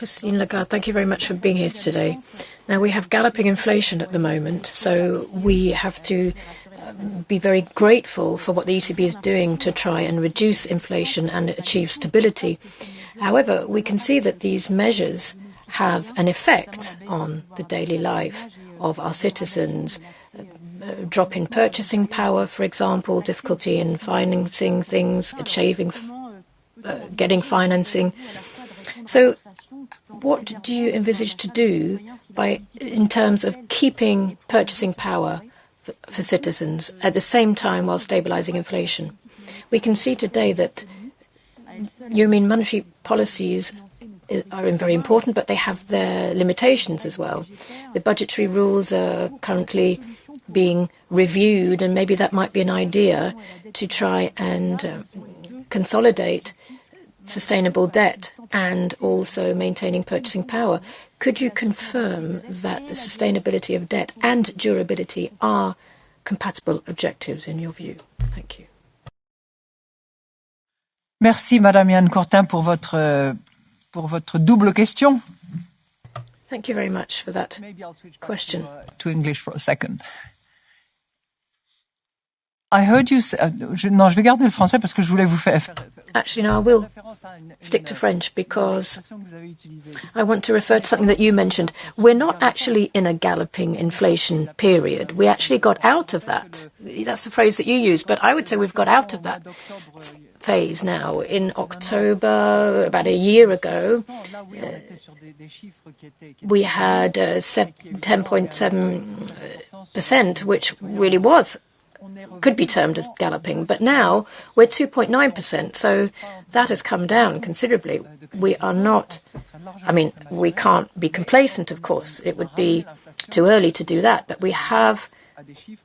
Christine Lagarde, thank you very much for being here today. Now, we have galloping inflation at the moment, so we have to be very grateful for what the ECB is doing to try and reduce inflation and achieve stability. However, we can see that these measures have an effect on the daily life of our citizens. Drop in purchasing power, for example, difficulty in financing things, getting financing. So what do you envisage to do in terms of keeping purchasing power for citizens at the same time while stabilizing inflation? We can see today that European monetary policies are very important, but they have their limitations as well. The budgetary rules are currently being reviewed, and maybe that might be an idea to try and consolidate sustainable debt and also maintaining purchasing power. Could you confirm that the sustainability of debt and durability are compatible objectives in your view? Thank you. Merci, Madame Yann Courtin, pour votre double question. Thank you very much for that question. To English for a second. I heard you say... Non, je vais garder le français parce que je voulais vous faire... Actually, no, I will stick to French because I want to refer to something that you mentioned. We're not actually in a galloping inflation period. We actually got out of that. That's the phrase that you used, but I would say we've got out of that phase now. In October, about a year ago, we had 10.7%, which really could be termed as galloping, but now we're 2.9%, so that has come down considerably. We are not, we can't be complacent, of course. It would be too early to do that, but we have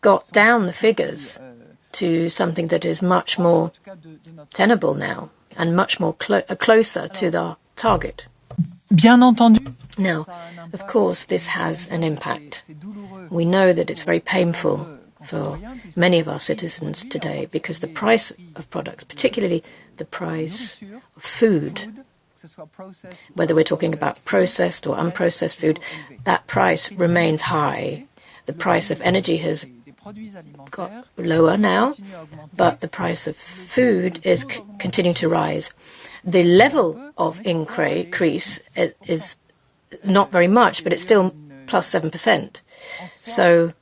got down the figures to something that is much more tenable now and much more closer to the target. Bien entendu. Now, of course, this has an impact. We know that it's very painful for many of our citizens today because the price of products, particularly the price of food, whether we're talking about processed or unprocessed food, that price remains high. The price of energy has got lower now, but the price of food is continuing to rise. The level of increase is not very much, but it's still plus 7%. So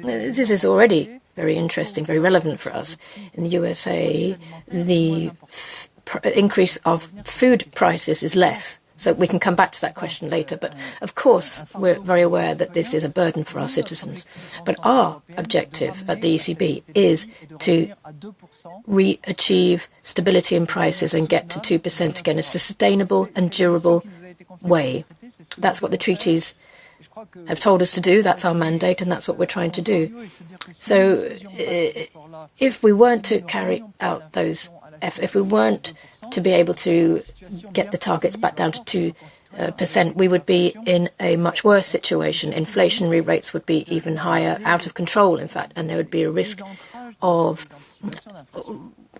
this is already very interesting, very relevant for us. In the USA, the increase of food prices is less. So we can come back to that question later. But of course, we're very aware that this is a burden for our citizens. But our objective at the ECB is to achieve stability in prices and get to 2% again, a sustainable and durable way. That's what the treaties have told us to do. That's our mandate, and that's what we're trying to do. So if we weren't to carry out if we weren't to be able to get the targets back down to 2%, we would be in a much worse situation. Inflationary rates would be even higher, out of control, in fact, and there would be a risk of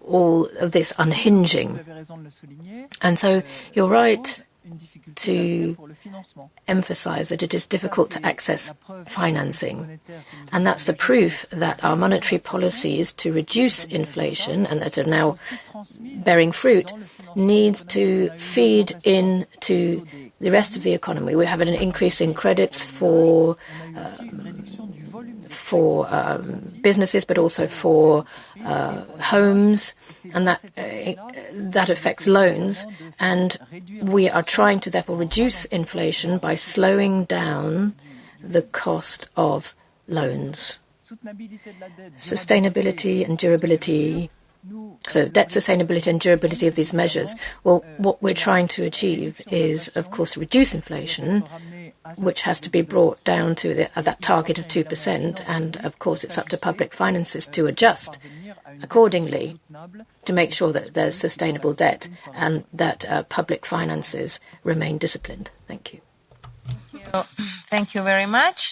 all of this unhinging. And so you're right to emphasize that it is difficult to access financing. And that's the proof that our monetary policies to reduce inflation, and that are now bearing fruit, needs to feed into the rest of the economy. We have an increase in credits for businesses, but also for homes, and that affects loans. And we are trying to therefore reduce inflation by slowing down the cost of loans. Sustainability and durability. So debt sustainability and durability of these measures. Well, what we're trying to achieve is, of course, reduce inflation, which has to be brought down to that target of 2%. And, of course, it's up to public finances to adjust accordingly to make sure that there's sustainable debt and that public finances remain disciplined. Thank you. Thank you very much.